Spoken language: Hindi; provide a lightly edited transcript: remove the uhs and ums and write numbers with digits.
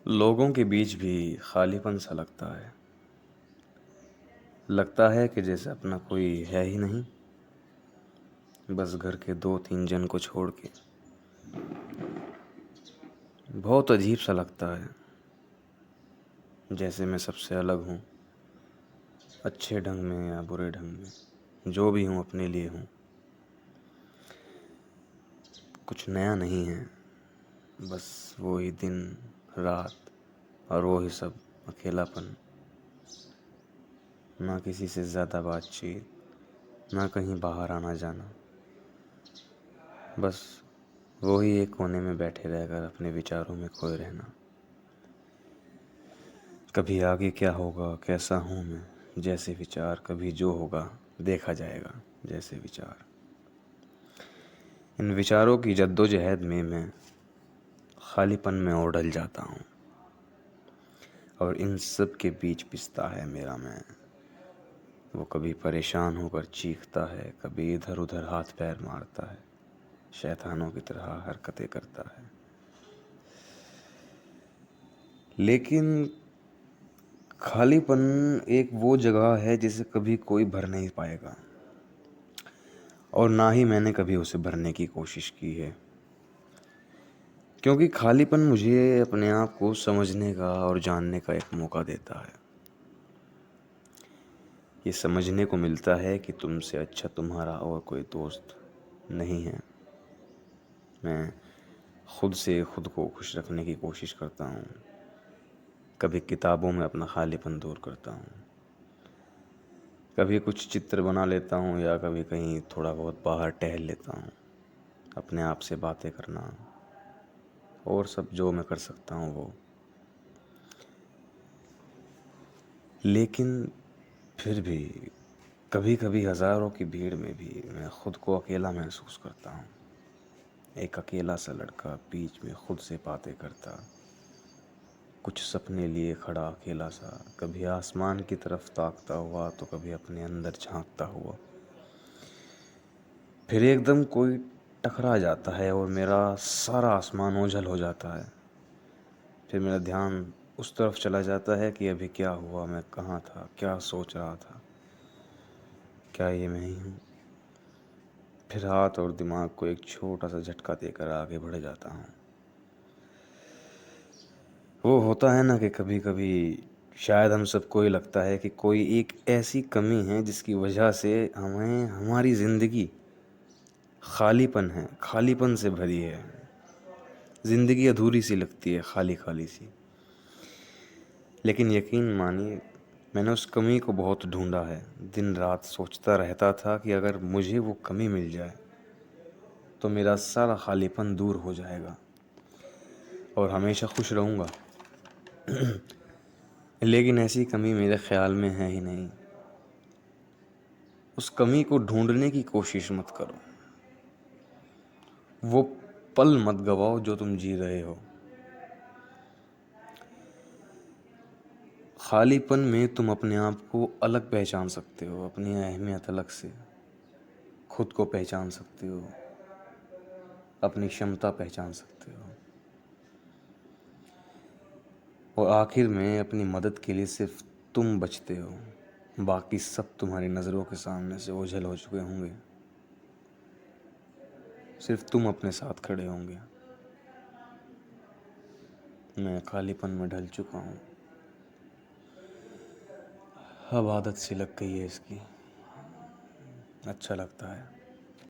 लोगों के बीच भी खालीपन सा लगता है कि जैसे अपना कोई है ही नहीं। बस घर के 2-3 जन को छोड़ के बहुत अजीब सा लगता है, जैसे मैं सबसे अलग हूँ, अच्छे ढंग में या बुरे ढंग में, जो भी हूँ अपने लिए हूँ। कुछ नया नहीं है, बस वही दिन रात और वही सब अकेलापन। ना किसी से ज़्यादा बातचीत, ना कहीं बाहर आना जाना, बस वही एक कोने में बैठे रहकर अपने विचारों में खोए रहना। कभी आगे क्या होगा, कैसा हूँ मैं, जैसे विचार, कभी जो होगा देखा जाएगा, जैसे विचार। इन विचारों की जद्दोजहद में मैं खालीपन में और ढल जाता हूँ, और इन सब के बीच पिसता है मेरा मैं। वो कभी परेशान होकर चीखता है, कभी इधर उधर हाथ पैर मारता है, शैतानों की तरह हरकतें करता है। लेकिन खालीपन एक वो जगह है जिसे कभी कोई भर नहीं पाएगा, और ना ही मैंने कभी उसे भरने की कोशिश की है, क्योंकि खालीपन मुझे अपने आप को समझने का और जानने का एक मौका देता है। ये समझने को मिलता है कि तुमसे अच्छा तुम्हारा और कोई दोस्त नहीं है। मैं खुद से खुद को खुश रखने की कोशिश करता हूँ। कभी किताबों में अपना खालीपन दूर करता हूँ, कभी कुछ चित्र बना लेता हूँ, या कभी कहीं थोड़ा बहुत बाहर टहल लेता हूँ। अपने आप से बातें करना और सब जो मैं कर सकता हूँ वो। लेकिन फिर भी कभी कभी हज़ारों की भीड़ में भी मैं खुद को अकेला महसूस करता हूँ। एक अकेला सा लड़का बीच में खुद से बातें करता, कुछ सपने लिए खड़ा अकेला सा, कभी आसमान की तरफ ताकता हुआ तो कभी अपने अंदर झांकता हुआ। फिर एकदम कोई टकरा जाता है और मेरा सारा आसमान ओझल हो जाता है। फिर मेरा ध्यान उस तरफ चला जाता है कि अभी क्या हुआ, मैं कहाँ था, क्या सोच रहा था, क्या ये मैं ही हूँ। फिर हाथ और दिमाग को एक छोटा सा झटका देकर आगे बढ़ जाता हूँ। वो होता है ना कि कभी कभी शायद हम सबको ये लगता है कि कोई एक ऐसी कमी है जिसकी वजह से हमें हमारी ज़िंदगी खालीपन है, खालीपन से भरी है। ज़िंदगी अधूरी सी लगती है, खाली खाली सी। लेकिन यकीन मानिए, मैंने उस कमी को बहुत ढूंढा है। दिन रात सोचता रहता था कि अगर मुझे वो कमी मिल जाए तो मेरा सारा खालीपन दूर हो जाएगा और हमेशा खुश रहूँगा। लेकिन ऐसी कमी मेरे ख्याल में है ही नहीं। उस कमी को ढूंढने की कोशिश मत करो, वो पल मत गवाओ जो तुम जी रहे हो। खालीपन में तुम अपने आप को अलग पहचान सकते हो, अपनी अहमियत अलग से, खुद को पहचान सकते हो, अपनी क्षमता पहचान सकते हो, और आखिर में अपनी मदद के लिए सिर्फ तुम बचते हो। बाकी सब तुम्हारी नज़रों के सामने से ओझल हो चुके होंगे, सिर्फ तुम अपने साथ खड़े होंगे। मैं खालीपन में ढल चुका हूँ, अब आदत सी लग गई है इसकी। अच्छा लगता है।